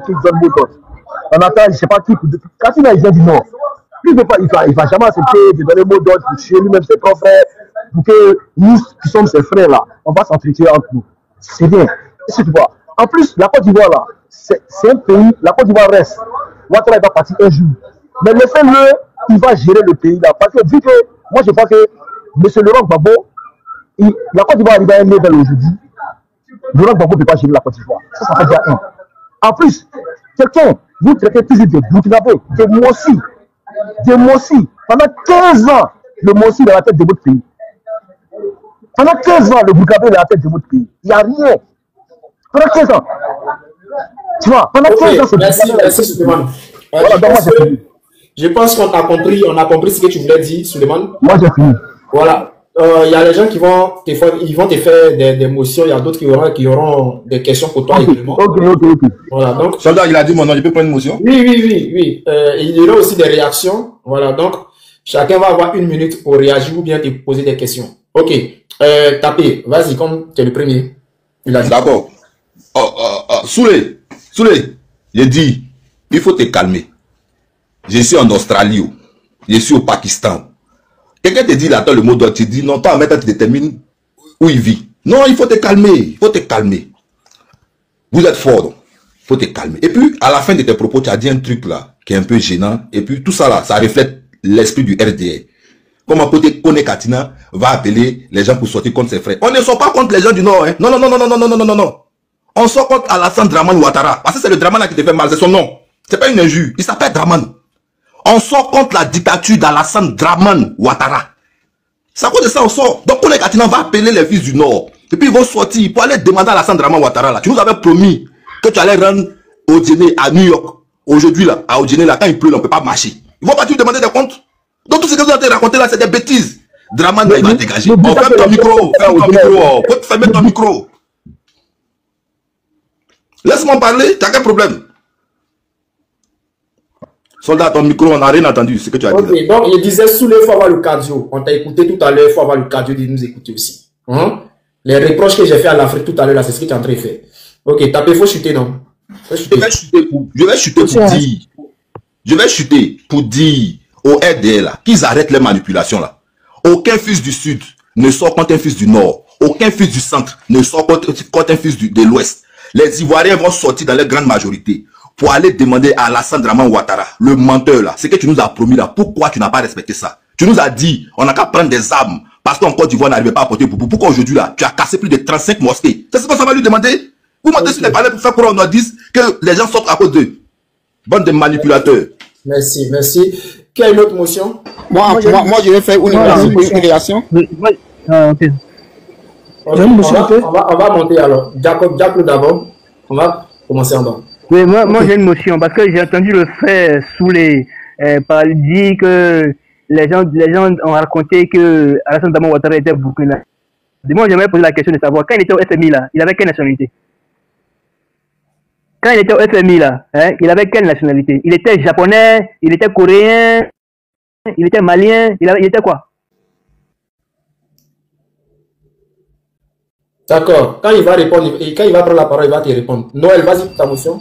qui donne mot d'ordre. On attend, je ne sais pas qui, quand il vient du Nord, il ne va jamais accepter de donner mot d'ordre pour tuer lui-même ses propres frères, pour que nous qui sommes ses frères là, on va s'entretuer entre nous. C'est bien. Tu vois. En plus, la Côte d'Ivoire là, c'est un pays, la Côte d'Ivoire reste. Ouattara va partir un jour. Mais laissez-le, il va gérer le pays là. Parce que vu que, moi je crois que M. Laurent Gbagbo, la Côte d'Ivoire arrive à un level aujourd'hui. Laurent Gbagbo ne peut pas gérer la Côte d'Ivoire. Ça fait déjà un. En plus, quelqu'un, vous traitez toujours des Burkinabés, des Mossi. Des Mossi. Pendant 15 ans, le Mossi est à la tête de votre pays. Pendant 15 ans, le Burkinabé est à la tête de votre pays. Il n'y a rien. Pendant 15 ans. Tu vois, pendant 15 ans, c'est merci, Suleiman. Voilà, je pense qu'on a compris ce que tu voulais dire, Suleiman. Moi, j'ai fini. Voilà. Il y a les gens qui vont te faire des motions, il y a d'autres qui auront des questions pour toi également. Ok. Voilà, donc. Soldat, il a dit mon nom, je peux prendre une motion? Oui. Il y aura aussi des réactions. Voilà, donc, chacun va avoir 1 minute pour réagir ou bien te poser des questions. Ok. Tapez, vas-y, comme tu es le premier. D'accord. Souley, j'ai dit, il faut te calmer. Je suis en Australie, je suis au Pakistan. Quelqu'un te dit là, le mot d'ordre, tu dis non, toi, maintenant tu détermines où il vit. Non, il faut te calmer, Vous êtes fort, donc. Il faut te calmer. Et puis, à la fin de tes propos, tu as dit un truc là, qui est un peu gênant. Et puis, tout ça là, ça reflète l'esprit du RDR. Comment peut-être Kone Katina va appeler les gens pour sortir contre ses frères. On ne sort pas contre les gens du Nord, hein. Non. On sort contre Alassane Dramane Ouattara. Parce que c'est le Dramane qui te fait mal, c'est son nom. C'est pas une injure. Il s'appelle Dramane. On sort contre la dictature d'Alassane Dramane Ouattara. C'est à cause de ça on sort. Donc Kone Katina va appeler les fils du Nord. Et puis ils vont sortir pour aller demander à Alassane Dramane Ouattara là. Tu nous avais promis que tu allais rendre au dîner à New York. Aujourd'hui là, à Odjene là, quand il pleut, on ne peut pas marcher. Ils vont pas te demander des comptes. Donc tout ce que vous avez raconté là, c'est des bêtises. Dramane il va dégager. Ferme ton micro. Faut te fermer ton micro. Laisse-moi parler, t'as quel problème? Soldat, ton micro, on n'a rien entendu, ce que tu as dit. Ok, donc il disait Souley, il faut avoir le cardio. On t'a écouté tout à l'heure, il faut avoir le cardio de nous écouter aussi. Les reproches que j'ai fait à l'Afrique tout à l'heure, c'est ce que tu es en train de faire. Ok, tapez, il faut chuter, non? Je vais chuter pour dire aux RDL là, qu'ils arrêtent les manipulations là. Aucun fils du Sud ne sort contre un fils du Nord. Aucun fils du Centre ne sort contre un fils de l'Ouest. Les Ivoiriens vont sortir dans leur grande majorité pour aller demander à Alassane Dramane Ouattara, le menteur là, ce que tu nous as promis là, pourquoi tu n'as pas respecté ça? Tu nous as dit, on n'a qu'à prendre des armes parce qu'en Côte d'Ivoire n'arrivait pas à porter boubou. Pourquoi aujourd'hui là, tu as cassé plus de 35 mosquées? C'est ce que ça va lui demander? Vous mentez sur les palais pour faire quoi on nous dit que les gens sortent à cause d'eux. Bande de manipulateurs. Merci. Qui a une autre motion? Moi, je vais faire une réaction. Ok. On va monter alors. Jacob d'abord. On va commencer en bas. Oui, moi j'ai une motion parce que j'ai entendu le frère Souley dire que les gens ont raconté que Alassane Dramane Ouattara était burkinabé. Moi j'aimerais poser la question de savoir quand il était au FMI là, il avait quelle nationalité? Quand il était au FMI là, il avait quelle nationalité? Il était japonais, il était coréen, il était malien, il était quoi? D'accord. Quand il va répondre, quand il va prendre la parole, il va te répondre. Noël, vas-y pour ta motion.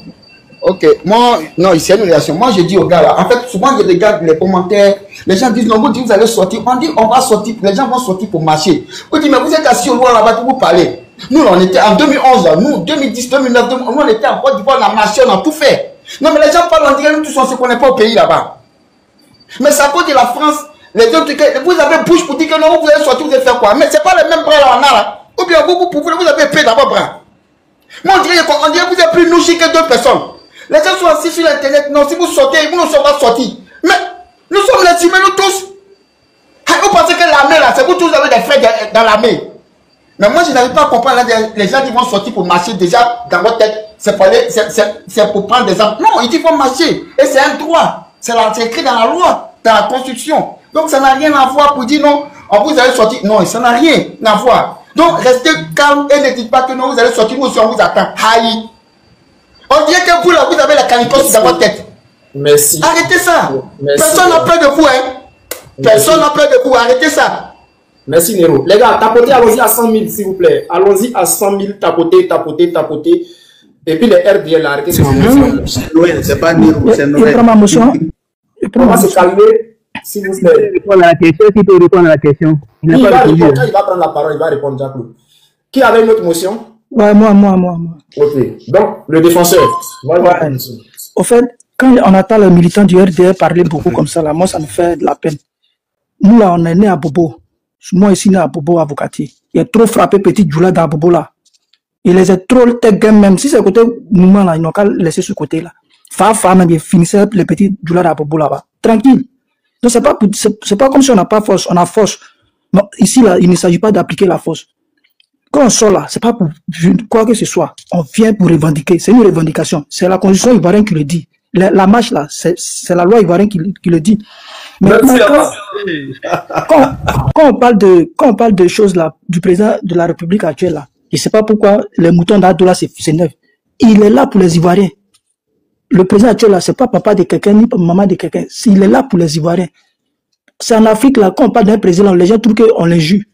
Ok, moi, non, c'est une réaction. Moi, je dis aux gars là, en fait, souvent je regarde les commentaires, les gens disent non, vous dites vous allez sortir. On dit on va sortir, les gens vont sortir pour marcher. On dit mais vous êtes assis au loin là-bas pour vous parler. Nous, on était en 2011, là, nous, 2010, 2009, nous, on était en Côte d'Ivoire, on a marché, on a tout fait. Non, mais les gens parlent, on dirait nous tous, on ne se connaît pas au pays là-bas. Mais c'est à cause de la France, les autres, vous avez bouche pour dire que non, vous allez sortir, vous allez faire quoi? Mais c'est pas le même bras là, on a là. Ou bien vous avez payé dans vos bras. Moi, on dirait que vous êtes plus louche que d'autres personnes. Les gens sont assis sur l'internet. Non, si vous sortez, vous ne serez pas sortis. Mais nous sommes les humains, nous tous. Vous pensez que l'armée, là, c'est vous tous avez des frères dans l'armée. Mais moi, je n'arrive pas à comprendre. Là, les gens qui vont sortir pour marcher déjà dans votre tête. C'est pour prendre des armes. Non, ils disent qu'il faut marcher. Et c'est un droit. C'est écrit dans la loi, dans la Constitution. Donc, ça n'a rien à voir pour dire non, vous allez sortir. Non, ça n'a rien à voir. Donc, restez calme et ne dites pas que non, vous allez sortir, nous aussi, on vous attend. Aïe. On dirait que vous, là, vous avez la canicose dans votre tête. Merci. Arrêtez ça. Merci. Personne n'a peur de vous, hein. Personne n'a peur de vous. Arrêtez ça. Merci, Nero. Les gars, tapotez, allons-y à 100 000, s'il vous plaît. Allons-y à 100 000, tapotez. Et puis les RDL, arrêtez de C'est Noël, c'est pas Nero, c'est Noël. Il prend ma motion. On va se calmer, s'il vous plaît. Répondre à la question, s'il peut répondre à la question. Il n'a Il pas va répondu. répondre, quand il va prendre la parole, il va répondre, Jacques-Claude. Qui avait une autre motion? Ouais, moi. Ok. Donc, le défenseur. Voilà. Au fait, quand on entend les militants du RDR parler beaucoup comme ça, là, moi, ça me fait de la peine. Nous, là, on est né à Bobo. Moi, ici, né à Bobo, avocatier. Il a trop frappé petit Djoula dans Bobo, là. Il les a trop tech même. Si c'est le côté mouvement, là, ils n'ont qu'à laisser ce côté-là. Même, il finissait les petits Djoula dans Bobo, là-bas. Tranquille. Donc, c'est pas comme si on n'a pas force, on a force. Non, ici, là, il ne s'agit pas d'appliquer la force. Quand on sort là, c'est pas pour quoi que ce soit. On vient pour revendiquer. C'est une revendication. C'est la constitution ivoirienne qui le dit. La marche là, c'est la loi ivoirienne qui le dit. Mais quand on parle de choses là, du président de la République actuelle là, je sais pas pourquoi les moutons d'Adoula c'est neuf. Il est là pour les Ivoiriens. Le président actuel là, c'est pas papa de quelqu'un ni maman de quelqu'un. Il est là pour les Ivoiriens. C'est en Afrique là, quand on parle d'un président, les gens trouvent qu'on les juge.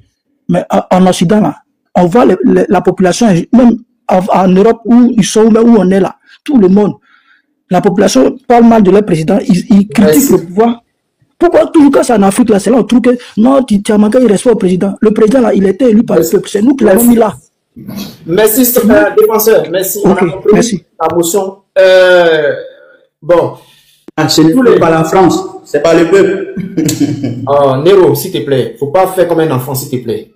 Mais en Occident là, on voit la population, même en Europe où ils sont, où on est là, tout le monde, la population parle mal de leur président, ils critiquent le pouvoir. Pourquoi toujours quand c'est en Afrique là, c'est là on trouve que non, tu as manqué de respect au président. Le président là, il était élu par le peuple, c'est nous qui l'avons mis là. Merci, défenseur, merci. Okay, on a compris merci. la motion. Bon. C'est le peuple par la France, c'est pas le peuple. Oh, Nero, s'il te plaît, faut pas faire comme un enfant, s'il te plaît.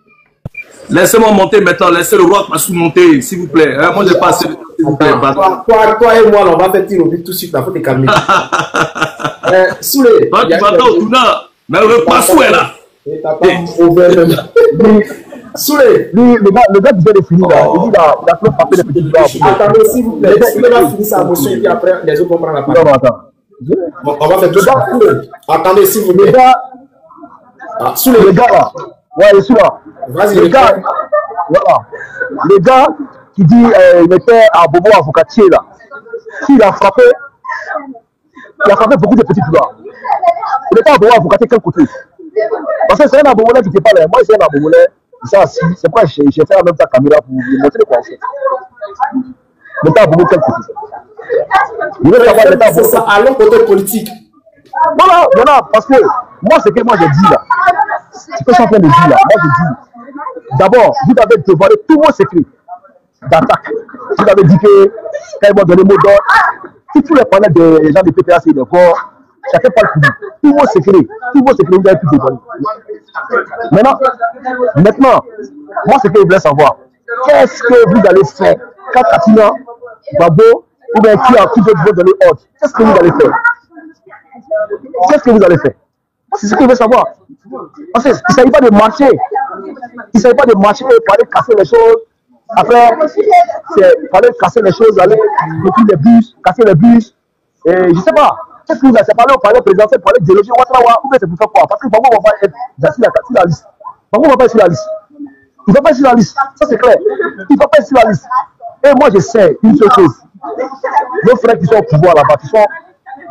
Laissez-moi monter maintenant, laissez le roi Massou monter, s'il vous plaît. Moi, je passe, s'il vous plaît. Toi et moi, on va faire tir au but tout de suite, il faut te calmer. Soulé. Toi, tu m'attends au tournant, mais le Massou est là. Et t'as pas ouvert même. Soulé. Lui, le gars qui vient de finir là, il dit là, il a trop frappé les petits doigts. Attendez, s'il vous plaît. Il va finir sa motion et puis après, les autres vont prendre la parole. Non, attends. Bon, on va faire tout ça. Attendez, s'il vous plaît. Soulé, le gars là. Ouais, il est là. Vas-y, le gars, voilà. Le gars qui dit il était à Bobo avocatier là. Il a frappé beaucoup de petits doigts. Il était à Bobo avocatier quel côté? Parce que c'est un abomolais qui n'était pas là. Moi, c'est un abomolais. Il s'est assis. C'est pourquoi j'ai fait la même ta caméra pour vous montrer le quoi en fait. Il était à Bobo quel côté? Il veut savoir l'état à Bobo. C'est ça, à l'autre côté politique. Voilà, parce que moi, c'est que moi j'ai dit là. C'est que je suis en train de dire là. Moi, je dis, d'abord, vous avez dévoilé tous vos secrets d'attaque. Vous avez dit que, quand ils m'ont donné le mot d'ordre, si tous les panels des gens de PPA, c'est des corps, chacun parle pour lui. Tous vos secrets, vous avez pu dévoiler. Maintenant, moi, ce que je voulais savoir, qu'est-ce que vous allez faire quand Katina, Babo, ou bien qui veut vous donner ordre? Qu'est-ce que vous allez faire? Qu'est-ce que vous allez faire? C'est ce que je veux savoir. Parce qu'il ne s'agit pas de marcher. Il ne s'agit pas de marcher, il fallait casser les choses. Après, il fallait casser les choses, aller depuis les bus, casser les bus. Et je ne sais pas. Qu'est-ce que vous allez faire? Parler au palais présidentiel, parler de déloger Ouattara, ou bien c'est pour faire quoi? Parce que Babo va pas être sur la liste. Babo va pas être sur la liste. Il ne va pas être sur la liste. Ça, c'est clair. Il ne va pas être sur la liste. Et moi, je sais une seule chose. Nos frères qui sont au pouvoir là-bas, qui sont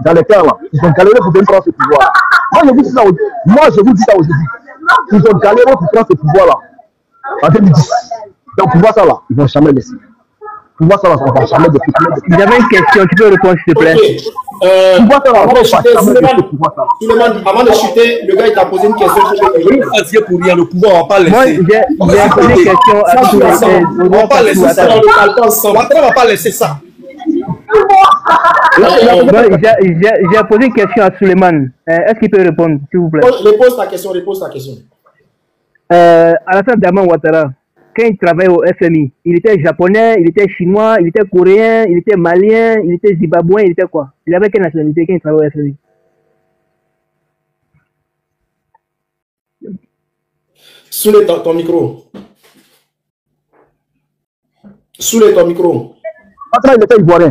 dans les terres là, ils ont galéré pour venir prendre ce pouvoir. Moi, je vous dis ça aujourd'hui. Ils ont galéré pour prendre ce pouvoir là en 2010. Donc, pouvoir ça là, ils ne vont jamais laisser. Pouvoir ça là, on ne va jamais laisser. J'avais une question, tu peux répondre s'il te plaît. Pouvoir ça là, on ne va jamais laisser pouvoir ça. Avant de chuter, le gars il t'a posé une question. Pour rien, le pouvoir, on va pas laisser. Moi, j'ai posé une question à tous les. On va pas laisser ça. On va pas laisser ça. J'ai posé une question à Suleiman. Est-ce qu'il peut répondre, s'il vous plaît? Repose ta question. Alassane Draman Ouattara, quand il travaillait au FMI, il était japonais, il était chinois, il était coréen, il était malien, il était zimbabwéen, il était quoi? Il avait quelle nationalité quand il travaillait au FMI? Soulève ton micro. Soulève ton micro. Il était ivoirien.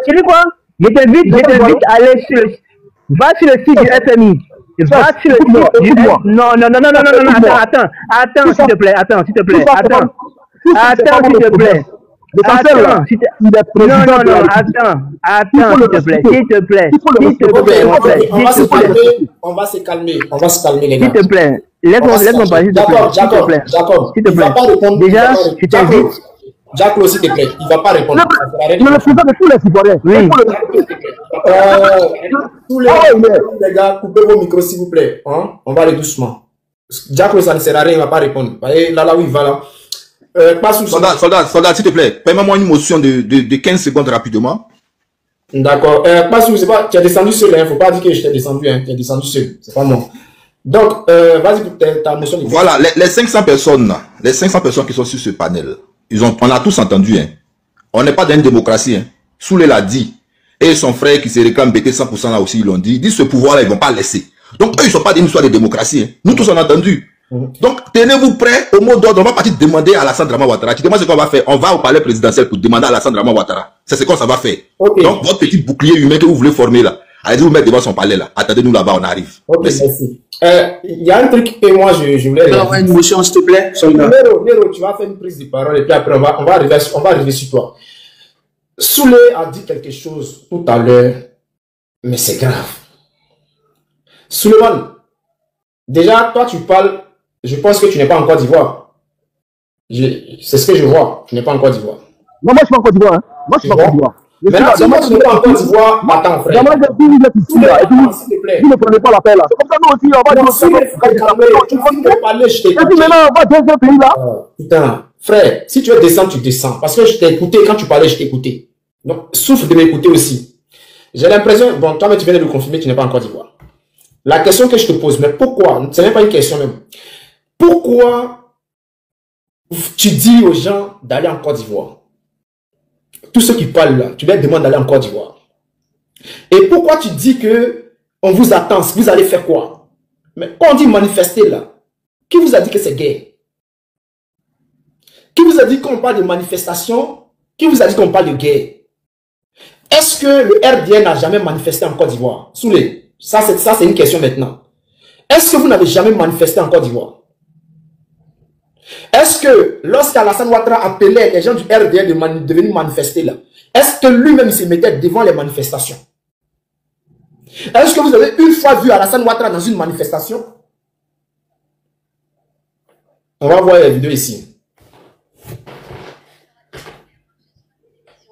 Tu dis quoi? Je t'invite à aller sur le... Va sur le site du FMI. Va sur le site du FMI. Non, attends, s'il te plaît. Attends, s'il te plaît. Attends, s'il te plaît. On va se calmer, les gars. S'il te plaît, laisse-moi parler, s'il te plaît. Déjà, je t'invite. Jacques, s'il te plaît, il ne va pas répondre. Le président de tous les Ivoiriens. Oui. Tous les gars, coupez vos micros, s'il vous plaît. Hein? On va aller doucement. Jacques, ça ne sert à rien, il ne va pas répondre. Là où il va, là. Soldat, s'il te plaît, permets-moi une motion de 15 secondes rapidement. D'accord. Pas, tu es descendu seul, il ne faut pas dire que je t'ai descendu, hein. Tu es descendu seul, c'est pas moi. Donc, vas-y pour ta motion. Voilà, les 500 personnes, qui sont sur ce panel, on a tous entendu, hein. On n'est pas dans une démocratie, hein. Soulé l'a dit. Et son frère qui se réclame BT 100% là aussi, ils l'ont dit. Ils disent ce pouvoir-là, ils ne vont pas laisser. Donc, eux, ils ne sont pas d'une histoire de démocratie, hein. Nous tous, on a entendu. Donc, tenez-vous prêts au mot d'ordre. On va partir demander à Alassane Draman Ouattara. Tu demandes ce qu'on va faire. On va au palais présidentiel pour demander à Alassane Draman Ouattara. C'est ce qu'on va faire. Okay. Donc, votre petit bouclier humain que vous voulez former là, allez vous mettre devant son palais là. Attendez-nous là-bas, on arrive. Ok, merci. Il y a un truc que moi, je voulais... Alors, une motion, s'il te plaît. Nero, tu vas faire une prise de parole et puis après, on va arriver sur toi. Soulé a dit quelque chose tout à l'heure, mais c'est grave. Souleymane, déjà, toi, tu parles... Je pense que tu n'es pas en Côte d'Ivoire. C'est ce que je vois. Tu n'es pas en Côte d'Ivoire. Non, moi, je suis pas en Côte d'Ivoire. Hein. Moi, je suis pas en Côte d'Ivoire. Maintenant, si moi, tu n'es pas en Côte d'Ivoire, attends, frère. Moi, j'ai dit, s'il te plaît. Vous ne prenez pas l'appel, là. C'est comme ça, nous aussi, on va dire... Et puis maintenant, on va dans un pays, là. Putain, frère, si tu veux descendre, tu descends. Parce que je t'ai écouté. Quand tu parlais, je t'ai écouté. Donc, souffle de m'écouter aussi. J'ai l'impression... Bon, toi, mais tu viens de le confirmer, tu n'es pas en Côte d'Ivoire. La question que je te pose, mais pourquoi? Ce n'est pas une question même. Pourquoi tu dis aux gens d'aller en Côte d'Ivoire? Tous ceux qui parlent là, tu leur demandes d'aller en Côte d'Ivoire. Et pourquoi tu dis que on vous attend, vous allez faire quoi? Mais quand on dit manifester là, qui vous a dit que c'est gay? Qui vous a dit qu'on parle de manifestation? Qui vous a dit qu'on parle de gay? Est-ce que le RDN n'a jamais manifesté en Côte d'Ivoire? Soulé, ça c'est une question maintenant. Est-ce que vous n'avez jamais manifesté en Côte d'Ivoire? Est-ce que lorsqu'Alassane Ouattara appelait les gens du RDN de venir manifester là, est-ce que lui-même se mettait devant les manifestations? Est-ce que vous avez une fois vu Alassane Ouattara dans une manifestation? On va voir la vidéo ici.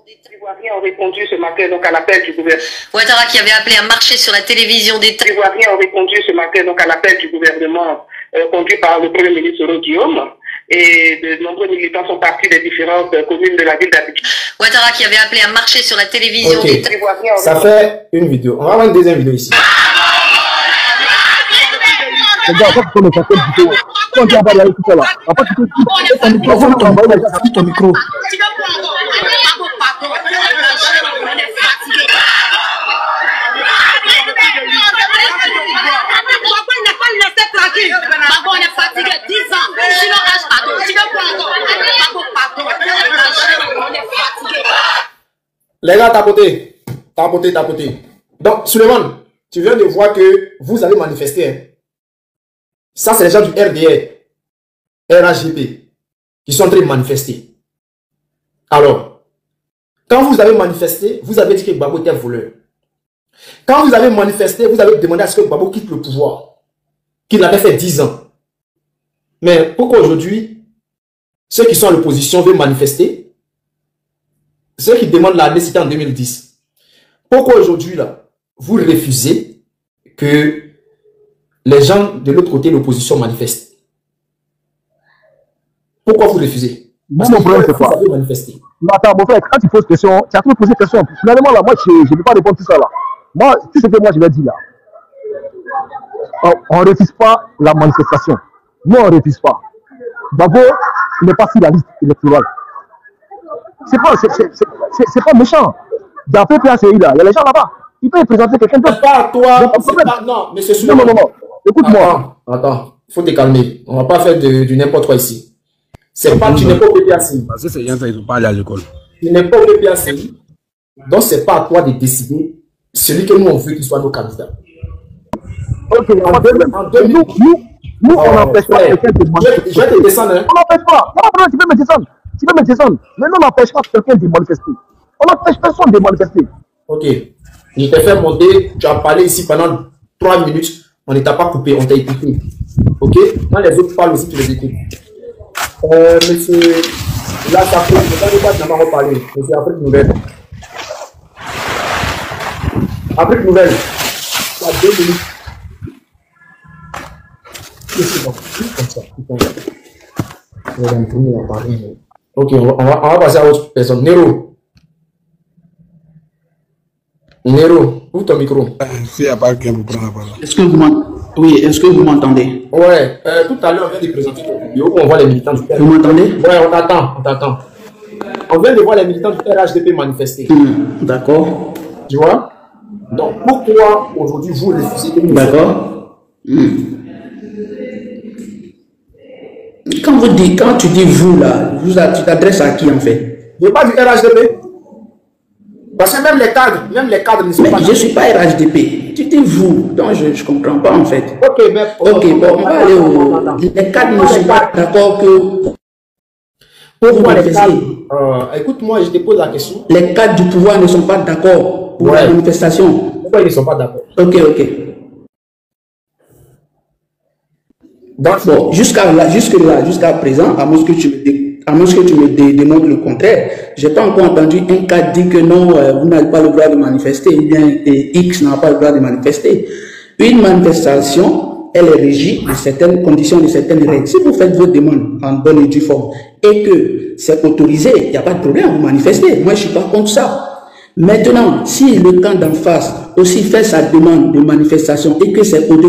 Les Ivoiriens ont répondu ce matin donc à l'appel du gouvernement. Ouattara qui avait appelé à marcher sur la télévision d'État. Les Ivoiriens ont répondu ce matin donc à l'appel du gouvernement conduit par le Premier ministre Guillaume. Et de nombreux militants sont partis des différentes communes de la ville d'Abidjan. Ouattara qui avait appelé à marcher sur la télévision d'État. Ça fait une vidéo. On va avoir une deuxième vidéo ici. Les gars, en fait, on est fait vidéo. Quand on va aller tout ça là, en fait, ton micro. Les gars, tapoter. Donc, Souleymane, tu viens de voir que vous allez manifester. Hein. Ça, c'est les gens du RDR, RAGP, qui sont en train de manifester. Alors, quand vous avez manifesté, vous avez dit que Gbagbo était voleur. Quand vous avez manifesté, vous avez demandé à ce que Gbagbo quitte le pouvoir, qu'il avait fait 10 ans. Mais pourquoi aujourd'hui, ceux qui sont à l'opposition veulent manifester? Ceux qui demandent la nécessité en 2010. Pourquoi aujourd'hui, là, vous refusez que les gens de l'autre côté de l'opposition manifestent? Pourquoi vous refusez? Moi, mon problème, c'est quoi? Attends, mon frère, quand tu poses question, tu as toujours posé question. Finalement, là, moi, je ne peux pas répondre à tout ça, là. Moi, tout ce que moi, je vais dire, là. On ne refuse pas la manifestation. Nous, on ne refuse pas. D'abord, il n'est pas sur la liste électorale. C'est pas méchant. Dans PPACI, là, il y a les gens là-bas. Ils peuvent présenter quelqu'un d'autre. Pas à toi. Non, mais c'est sûr. Non. Écoute-moi. Attends. Il faut te calmer. On ne va pas faire du n'importe quoi ici. C'est pas, tu n'es pas au PPACI. Parce que c'est gens qui ne sont pas allés à l'école. Tu n'es pas au PPACI. Donc, ce n'est pas à toi de décider celui que nous, on veut qu'il soit nos candidats. Ok, nous, on n'empêche pas quelqu'un de manifester. Je vais te descendre. Hein. On n'empêche pas. Non, tu peux me descendre. Mais nous, on n'empêche pas quelqu'un de manifester. On n'empêche personne de manifester. Ok. Je t'ai fait monter. Tu as parlé ici pendant 3 minutes. On ne t'a pas coupé. On t'a écouté. Ok. Quand les autres parlent aussi, tu les écoutes. Monsieur Là, ça fait, je ne sais pas finalement reparler, mais c'est Afrique Nouvelle. Afrique Nouvelle, il y a 2 minutes. C'est bon, comme ça. Je vais l'imprimer à Paris. Ok, on va passer à autre personne. Nero. Nero, ouvre ton micro. S'il n'y a pas quelqu'un pour prendre la parole. Est-ce que vous m'entendez? Oui, est-ce que vous m'entendez? Ouais, tout à l'heure, on vient de présenter ton vidéo où on voit les militants du PRHDP. Vous m'entendez? Ouais, on t'attend. On vient de voir les militants du PRHDP manifester. D'accord. Tu vois? Donc, pourquoi aujourd'hui vous refusez de nous... D'accord. Quand tu dis vous là, tu t'adresses à qui en fait? Je n'ai pas du RHDP. Parce que même les cadres ne sont pas... Je ne suis pas RHDP. Tu dis vous, donc je ne comprends pas en fait. Ok, mais... Ok, bon, on va aller au... Les cadres ne sont pas d'accord que... Pourquoi les cadres... écoute-moi, je te pose la question. Les cadres du pouvoir ne sont pas d'accord pour la manifestation. Pourquoi ils ne sont pas d'accord? Ok. Donc, bon, jusqu'à présent, à moins que tu me démontres le contraire, je n'ai pas encore entendu un cas dire que non, vous n'avez pas le droit de manifester, ou bien X n'a pas le droit de manifester. Une manifestation, elle est régie de certaines conditions, de certaines règles. Si vous faites vos demandes en bonne et due forme et que c'est autorisé, il n'y a pas de problème, vous manifestez. Moi, je ne suis pas contre ça. Maintenant, si le camp d'en face aussi fait sa demande de manifestation et que c'est contre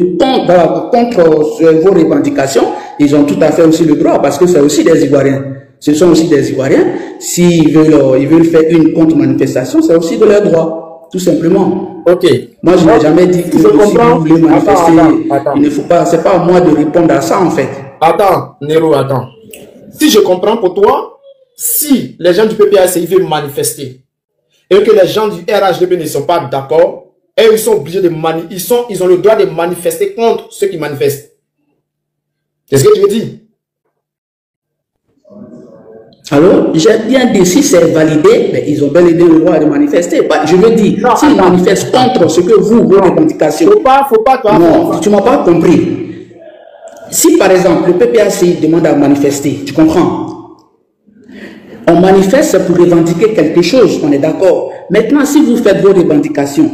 vos revendications, ils ont tout à fait aussi le droit parce que c'est aussi des Ivoiriens. Ce sont aussi des Ivoiriens. S'ils veulent faire une contre-manifestation, c'est aussi de leur droit, tout simplement. Ok. Moi, je n'ai jamais dit que si vous voulez manifester, il ne faut pas, c'est pas à moi de répondre à ça en fait. Attends, Nero, attends. Si je comprends pour toi, si les gens du PPACI veulent manifester, et que les gens du RHDP ne sont pas d'accord, et ils sont obligés de ils ont le droit de manifester contre ceux qui manifestent. C'est ce que tu veux dire? Alors, j'ai bien dit, si c'est validé, mais ils ont bel et bien le droit de manifester. Bah, je veux dire, s'ils manifestent contre ce que vos revendications... Faut pas, toi. Non, tu ne m'as pas compris. Si par exemple, le PPACI demande à manifester, tu comprends? On manifeste pour revendiquer quelque chose, on est d'accord. Maintenant, si vous faites vos revendications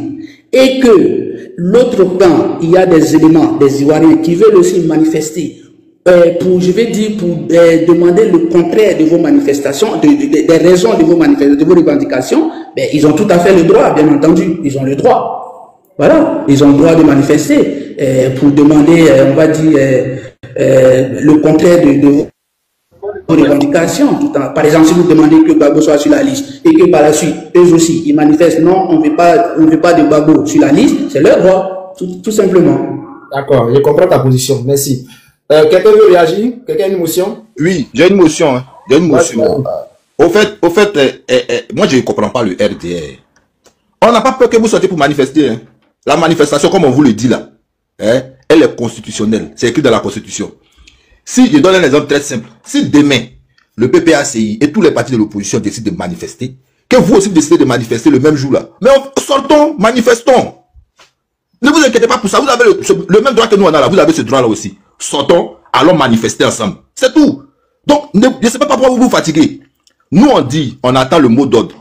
et que l'autre camp, il y a des éléments, des Ivoiriens qui veulent aussi manifester pour demander le contraire de vos manifestations, des raisons de vos manifestations, de vos revendications, ben, ils ont tout à fait le droit, bien entendu, ils ont le droit. Voilà, ils ont le droit de manifester pour demander, on va dire, le contraire de vos revendications. Par exemple, si vous demandez que Gbagbo soit sur la liste et que par la suite, eux aussi, ils manifestent non, on ne veut pas de Gbagbo sur la liste, c'est leur droit, tout simplement. D'accord, je comprends ta position, merci. Quelqu'un veut réagir? Quelqu'un a une motion? Oui, j'ai une motion. Hein. J'ai une motion. Au fait, moi je ne comprends pas le RDR. On n'a pas peur que vous sortiez pour manifester. Hein. La manifestation, comme on vous le dit là, hein, elle est constitutionnelle. C'est écrit dans la Constitution. Si, je donne un exemple très simple. Si demain, le PPACI et tous les partis de l'opposition décident de manifester, que vous aussi décidez de manifester le même jour là, mais sortons, manifestons. Ne vous inquiétez pas pour ça. Vous avez le même droit que nous on a là. Vous avez ce droit là aussi. Sortons, allons manifester ensemble. C'est tout. Donc, je ne sais pas pourquoi vous vous fatiguez. Nous, on dit, on attend le mot d'ordre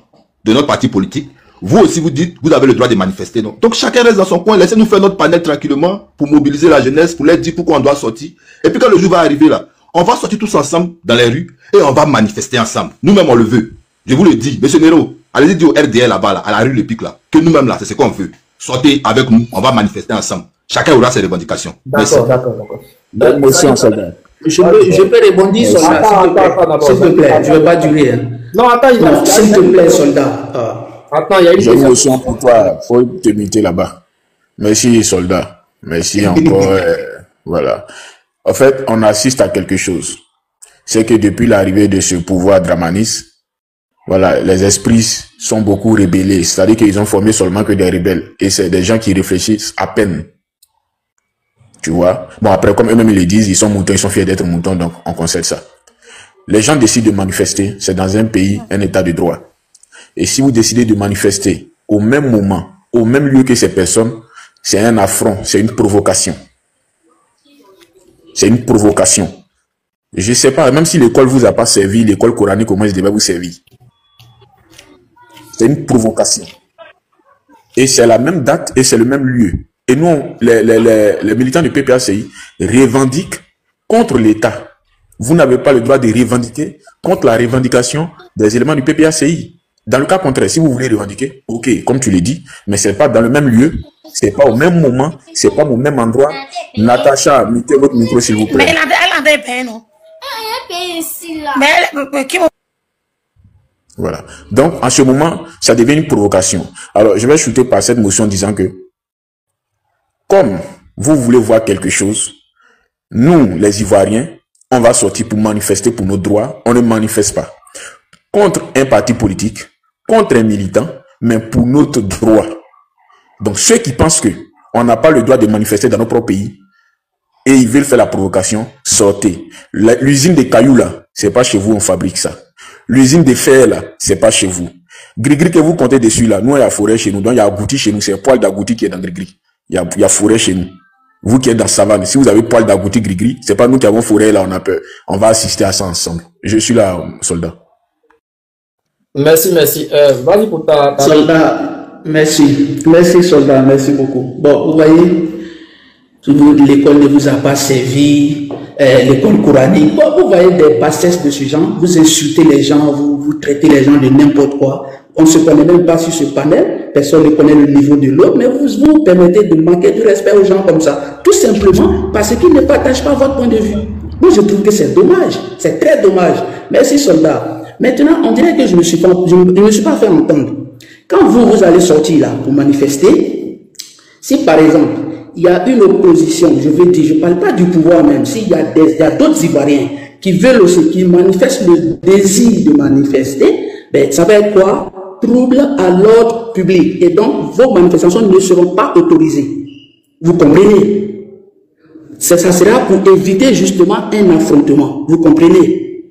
de notre parti politique. Vous aussi, vous dites, vous avez le droit de manifester. Non? Donc, chacun reste dans son coin. Laissez-nous faire notre panel tranquillement pour mobiliser la jeunesse, pour leur dire pourquoi on doit sortir. Et puis, quand le jour va arriver là, on va sortir tous ensemble dans les rues et on va manifester ensemble. Nous-mêmes, on le veut. Je vous le dis, monsieur Nero, allez-y dire au RDL là-bas, là, à la rue Le Pic là, que nous-mêmes là, c'est ce qu'on veut. Sortez avec nous, on va manifester ensemble. Chacun aura ses revendications. D'accord. Je peux rebondir, soldat, s'il te plaît. Je ne vais pas durer. Hein. Non, attends, s'il te plaît, soldat. Attends, il y a J'ai une motion pour toi. Il faut te muter là-bas. Merci, soldat. Merci encore. Voilà. En fait, on assiste à quelque chose. C'est que depuis l'arrivée de ce pouvoir dramaniste, voilà, les esprits sont beaucoup rébellés. C'est-à-dire qu'ils ont formé seulement que des rebelles. Et c'est des gens qui réfléchissent à peine. Tu vois? Bon, après, comme eux-mêmes ils le disent, ils sont moutons, ils sont fiers d'être moutons, donc on concède ça. Les gens décident de manifester, c'est dans un pays, un état de droit. Et si vous décidez de manifester au même moment, au même lieu que ces personnes, c'est un affront, c'est une provocation. C'est une provocation. Je ne sais pas, même si l'école ne vous a pas servi, l'école coranique, comment elle devait vous servir. C'est une provocation. Et c'est la même date et c'est le même lieu. Et nous, les militants du PPACI revendiquent contre l'État. Vous n'avez pas le droit de revendiquer contre la revendication des éléments du PPACI. Dans le cas contraire, si vous voulez revendiquer, ok, comme tu l'as dit, mais ce n'est pas dans le même lieu, ce n'est pas au même moment, ce n'est pas au même endroit. Natacha, mettez votre micro s'il vous plaît. Mais elle avait payé, non? Mais voilà. Donc, en ce moment, ça devient une provocation. Alors, je vais shooter par cette motion disant que, comme vous voulez voir quelque chose, nous, les Ivoiriens, on va sortir pour manifester pour nos droits. On ne manifeste pas contre un parti politique, contre un militant, mais pour notre droit. Donc, ceux qui pensent que on n'a pas le droit de manifester dans notre propre pays et ils veulent faire la provocation, sortez. L'usine de cailloux là, c'est pas chez vous on fabrique ça. L'usine de fer là, c'est pas chez vous. Gris-gris que vous comptez dessus là, nous il y a forêt chez nous, donc il y a agouti chez nous, c'est poil d'agouti qui est dans gris-gris. Il y a forêt chez nous. Vous qui êtes dans savane, si vous avez poil d'agouti gris-gris, c'est pas nous qui avons forêt là, on a peur. On va assister à ça ensemble. Je suis là, soldat. Merci. Vas-y pour ta... Soldat, merci. Merci, soldat, merci beaucoup. Bon, vous voyez, l'école ne vous a pas servi, l'école coranique. Bon, vous voyez des bassesses de ce genre, vous insultez les gens, vous traitez les gens de n'importe quoi. On ne se connaît même pas sur ce panel, personne ne connaît le niveau de l'autre, mais vous permettez de manquer de respect aux gens comme ça. Tout simplement parce qu'ils ne partagent pas votre point de vue. Moi, je trouve que c'est dommage, c'est très dommage. Merci, soldat. Maintenant, on dirait que je ne me suis pas fait entendre. Quand vous allez sortir là pour manifester, si par exemple, il y a une opposition, je veux dire, je ne parle pas du pouvoir même, s'il y a d'autres Ivoiriens qui veulent aussi, qui manifestent le désir de manifester, ben, ça va être quoi? Trouble à l'ordre public. Et donc, vos manifestations ne seront pas autorisées. Vous comprenez? Ça sera pour éviter justement un affrontement. Vous comprenez?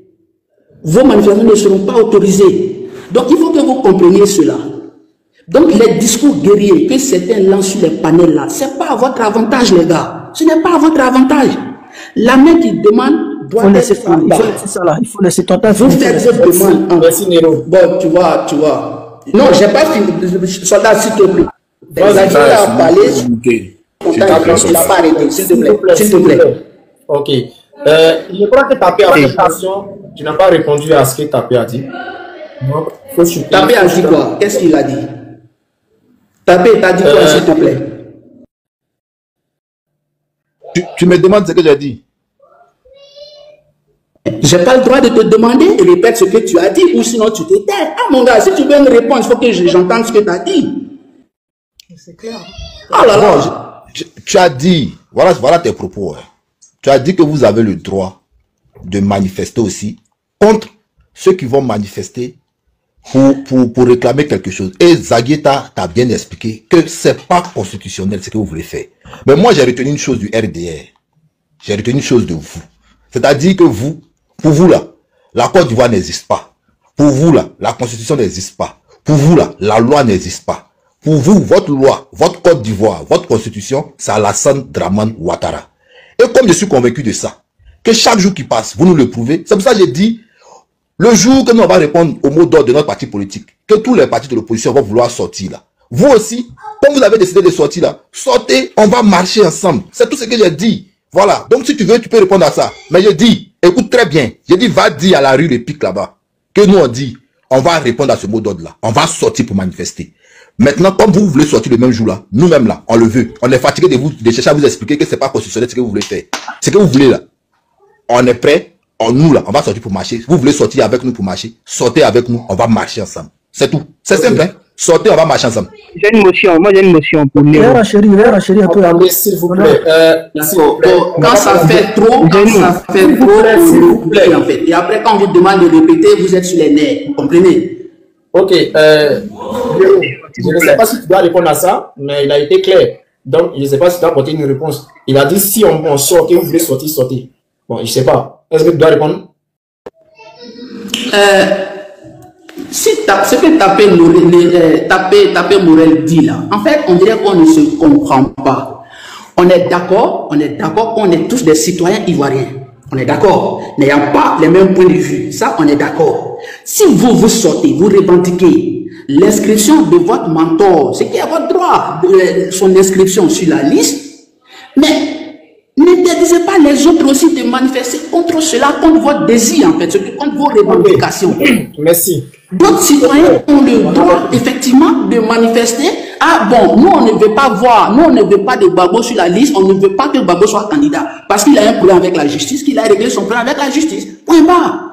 Vos manifestations ne seront pas autorisées. Donc, il faut que vous compreniez cela. Donc, les discours guerriers que certains lancent sur les panels là, ce n'est pas à votre avantage, les gars. Ce n'est pas à votre avantage. La main qui demande doit être il faut laisser ton temps. Vous faites cette demande. Merci, Nero. Bon, tu vois. Non, j'ai pas fini. Soldat, s'il te plaît. Vas-y, a parlé. Il n'a pas arrêté. S'il te plaît. Ok. Je crois que Tapé a fait question. Tu n'as pas répondu à ce que Tapé a dit. Tapé a dit quoi? Qu'est-ce qu'il a dit? Tapé, t'as dit quoi, s'il te plaît? Tu me demandes ce que j'ai dit. J'ai pas le droit de te demander et répète ce que tu as dit ou sinon tu te tais. Ah mon gars, si tu veux me répondre, il faut que j'entende ce que tu as dit. C'est clair. Oh là là. Tu as dit, voilà tes propos. Hein. Tu as dit que vous avez le droit de manifester aussi contre ceux qui vont manifester pour réclamer quelque chose. Et Zaguieta t'a bien expliqué que c'est pas constitutionnel ce que vous voulez faire. Mais moi, j'ai retenu une chose du RDR. J'ai retenu une chose de vous. C'est-à-dire que vous, pour vous là, la Côte d'Ivoire n'existe pas. Pour vous là, la Constitution n'existe pas. Pour vous là, la loi n'existe pas. Pour vous, votre loi, votre Côte d'Ivoire, votre Constitution, c'est Alassane Dramane Ouattara. Et comme je suis convaincu de ça, que chaque jour qui passe, vous nous le prouvez, c'est pour ça que j'ai dit, le jour que nous on va répondre au mot d'ordre de notre parti politique, que tous les partis de l'opposition vont vouloir sortir là. Vous aussi, comme vous avez décidé de sortir là, sortez, on va marcher ensemble. C'est tout ce que j'ai dit. Voilà. Donc si tu veux, tu peux répondre à ça. Mais je dis, écoute très bien. Je dis, va dire à la rue, le pic là-bas, que nous on dit, on va répondre à ce mot d'ordre là. On va sortir pour manifester. Maintenant, comme vous voulez sortir le même jour là, nous-mêmes là, on le veut. On est fatigué de chercher à vous expliquer que c'est pas constitutionnel ce que vous voulez faire. Ce que vous voulez là, on est prêt. Nous là, on va sortir pour marcher. Vous voulez sortir avec nous pour marcher? Sortez avec nous, on va marcher ensemble. C'est tout. C'est simple, hein? Sortez, on va marcher ensemble. J'ai une motion, moi j'ai une motion pour Néo. Attendez, s'il vous plaît. Quand ça fait trop, s'il vous plaît, en fait. Et après, quand on vous demande de répéter, vous êtes sur les nerfs. Vous comprenez? Ok. Je ne sais pas si tu dois répondre à ça, mais il a été clair. Donc, je ne sais pas si tu dois apporter une réponse. Il a dit si on sort, que vous voulez sortir, sortez. Bon, je ne sais pas. Est-ce que tu dois répondre? Ce que Tapé Morel dit là, en fait, on dirait qu'on ne se comprend pas. On est d'accord qu'on est tous des citoyens ivoiriens. On est d'accord. N'ayant pas les mêmes points de vue, ça, on est d'accord. Si vous sortez, vous revendiquez l'inscription de votre mentor, c'est qu'il y a votre droit de son inscription sur la liste, mais n'interdisez pas les autres aussi de manifester contre cela, contre votre désir, en fait, contre vos revendications. Merci. D'autres citoyens ont le droit, effectivement, de manifester. Ah bon, nous, on ne veut pas voir, nous, on ne veut pas de Gbagbo sur la liste, on ne veut pas que Gbagbo soit candidat, parce qu'il a un problème avec la justice, qu'il a réglé son problème avec la justice. Point barre.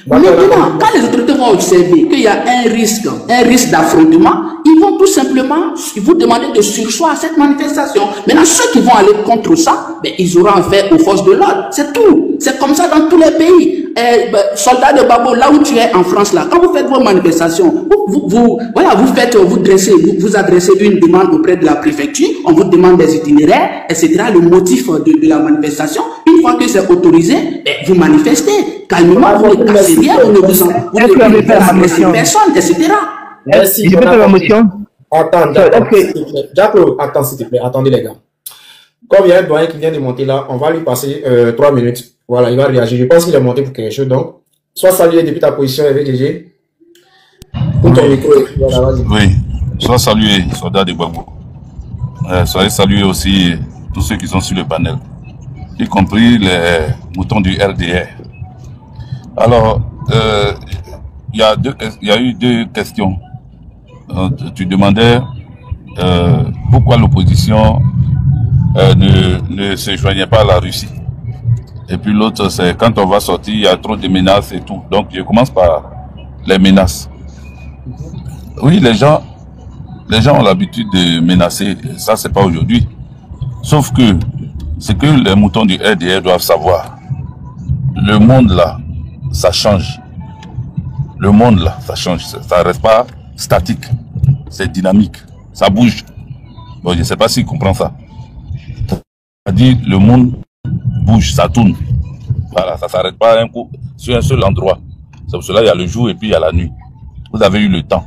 Maintenant, quand les autorités vont observer qu'il y a un risque d'affrontement, ils vont tout simplement vous demander de surseoir à cette manifestation. Maintenant, ceux qui vont aller contre ça, ben, ils auront affaire aux forces de l'ordre. C'est tout. C'est comme ça dans tous les pays. Soldats de Gbagbo, là où tu es en France, là, quand vous faites vos manifestations, vous adressez une demande auprès de la préfecture, on vous demande des itinéraires, etc., le motif de la manifestation. Une fois que c'est autorisé, ben, vous manifestez. Calmement, vous ne cassez rien, vous ne vous agressez personne, etc. Merci. Je peux faire la motion? Attends, attends, s'il te plaît. Attendez, les gars. Comme il y a un doyen qui vient de monter là, on va lui passer 3 minutes. Voilà, il va réagir. Je pense qu'il est monté pour quelque chose. Donc, sois salué depuis ta position avec GG. Pour ton micro. Voilà, vas-y. Oui, sois salué, soldats de Gbagbo. Soyez salués aussi tous ceux qui sont sur le panel, y compris les moutons du RDR. Alors, il y a eu 2 questions. Tu demandais pourquoi l'opposition ne se joignait pas à la Russie. Et puis l'autre, c'est quand on va sortir, il y a trop de menaces et tout. Donc je commence par les menaces. Oui, les gens ont l'habitude de menacer. Ça, c'est pas aujourd'hui. Sauf que ce que les moutons du RDR doivent savoir, le monde là, ça change. Le monde là, ça change. Ça reste pas statique. C'est dynamique. Ça bouge. Bon, je ne sais pas s'il comprend ça. C'est-à-dire, le monde bouge, ça tourne. Voilà, ça ne s'arrête pas un coup sur un seul endroit. C'est pour cela qu'il y a le jour et puis il y a la nuit. Vous avez eu le temps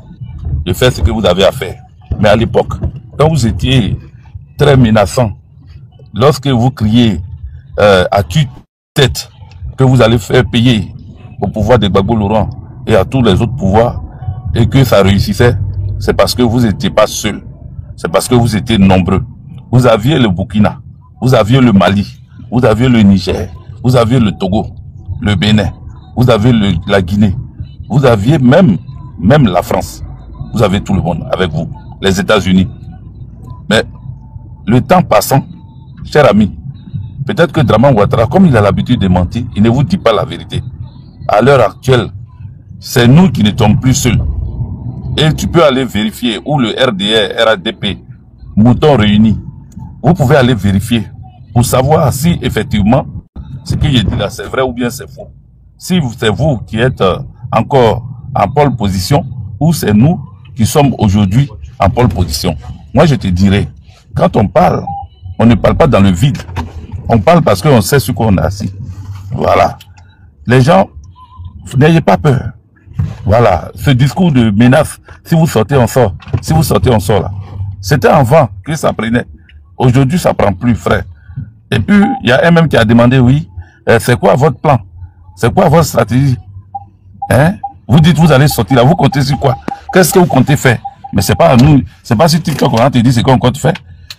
de faire ce que vous avez à faire. Mais à l'époque, quand vous étiez très menaçant, lorsque vous criez à tue-tête que vous allez faire payer au pouvoir de Gbagbo Laurent et à tous les autres pouvoirs, et que ça réussissait, c'est parce que vous n'étiez pas seul. C'est parce que vous étiez nombreux. Vous aviez le Burkina, vous aviez le Mali, vous aviez le Niger, vous aviez le Togo, le Bénin, vous avez la Guinée, vous aviez même la France. Vous avez tout le monde avec vous, les États-Unis. Mais le temps passant, cher ami, peut-être que Draman Ouattara, comme il a l'habitude de mentir, il ne vous dit pas la vérité. À l'heure actuelle, c'est nous qui ne sommes plus seuls. Et tu peux aller vérifier où le RDR, RADP, moutons réunis. Vous pouvez aller vérifier pour savoir si effectivement ce que je dis là c'est vrai ou bien c'est faux. Si c'est vous qui êtes encore en pole position ou c'est nous qui sommes aujourd'hui en pole position. Moi je te dirais, quand on parle, on ne parle pas dans le vide. On parle parce qu'on sait ce qu'on a assis. Voilà. Les gens, n'ayez pas peur. Voilà. Ce discours de menace, si vous sortez, on sort. Si vous sortez, on sort là. C'était avant que ça prenait. Aujourd'hui, ça prend plus, frère. Et puis, il y a un même qui a demandé, oui, c'est quoi votre plan? C'est quoi votre stratégie? Hein? Vous dites, vous allez sortir là, vous comptez sur quoi? Qu'est-ce que vous comptez faire? Mais c'est pas à nous, c'est pas sur TikTok qu'on va te dire ce qu'on compte faire.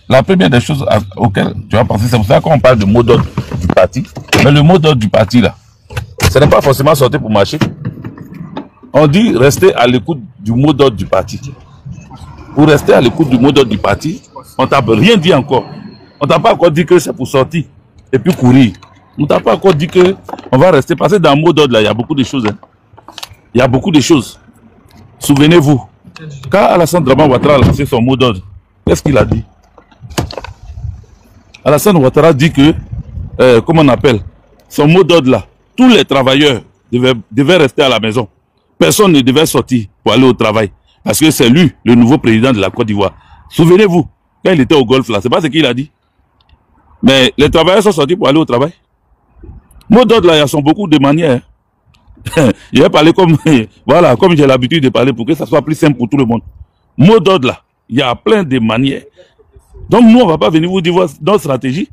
La première des choses auxquelles tu vas penser, c'est pour ça qu'on parle de mot d'ordre du parti. Mais le mot d'ordre du parti là, ce n'est pas forcément sortir pour marcher. On dit rester à l'écoute du mot d'ordre du parti. Pour rester à l'écoute du mot d'ordre du parti, on t'a rien dit encore. On t'a pas encore dit que c'est pour sortir et puis courir. On t'a pas encore dit que on va rester. Parce que dans le mot d'ordre là, il y a beaucoup de choses. Hein. Il y a beaucoup de choses. Souvenez-vous, quand Alassane Draman Ouattara a lancé son mot d'ordre, qu'est-ce qu'il a dit? Alassane Ouattara dit que, comment on appelle, son mot d'ordre là, tous les travailleurs devaient rester à la maison. Personne ne devait sortir pour aller au travail. Parce que c'est lui, le nouveau président de la Côte d'Ivoire. Souvenez-vous, quand il était au Golfe là, c'est pas ce qu'il a dit. Mais les travailleurs sont sortis pour aller au travail. Mot d'ordre là, il y a beaucoup de manières. Il va parler comme, voilà, comme j'ai l'habitude de parler pour que ça soit plus simple pour tout le monde. Mot d'ordre là, il y a plein de manières. Donc nous, on ne va pas venir vous dire notre stratégie.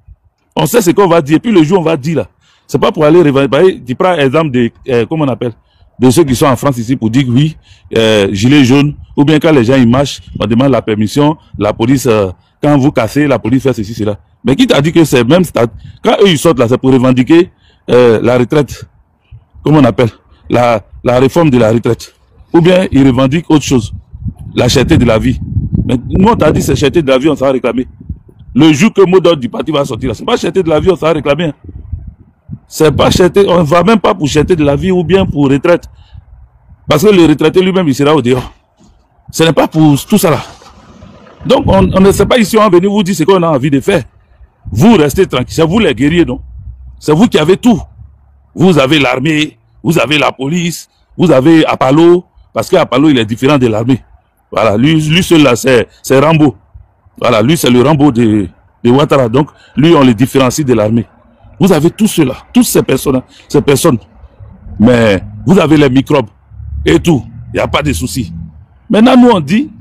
On sait ce qu'on va dire. Et puis le jour, on va dire là. C'est pas pour aller revendiquer. Tu prends l'exemple de, comment on appelle, de ceux qui sont en France ici pour dire que oui, gilet jaune, ou bien quand les gens ils marchent, on demande la permission, la police, quand vous cassez, la police fait ceci, cela. Mais qui t'a dit que c'est même stade? Quand eux ils sortent là, c'est pour revendiquer la retraite, comment on appelle, la réforme de la retraite. Ou bien ils revendiquent autre chose, la cherté de la vie. Mais nous on t'a dit c'est cherté de la vie, on s'en réclamer. Le jour que le mot d'ordre du parti va sortir là, c'est pas cherté de la vie, on s'en réclamer. C'est pas cherté, on ne va même pas pour cherté de la vie ou bien pour retraite. Parce que le retraité lui-même, il sera au dehors. Ce n'est pas pour tout ça là. Donc, on ne sait pas ici, on va venir vous dire ce qu'on a envie de faire. Vous restez tranquille. C'est vous les guerriers, non? C'est vous qui avez tout. Vous avez l'armée, vous avez la police, vous avez Apollo, parce qu'Apollo, il est différent de l'armée. Voilà, lui seul là, c'est Rambo. Voilà, lui, c'est le Rambo de Ouattara. Donc, lui, on le différencie de l'armée. Vous avez tout cela, toutes ces personnes. Mais vous avez les microbes et tout. Il n'y a pas de souci. Maintenant, nous, on dit,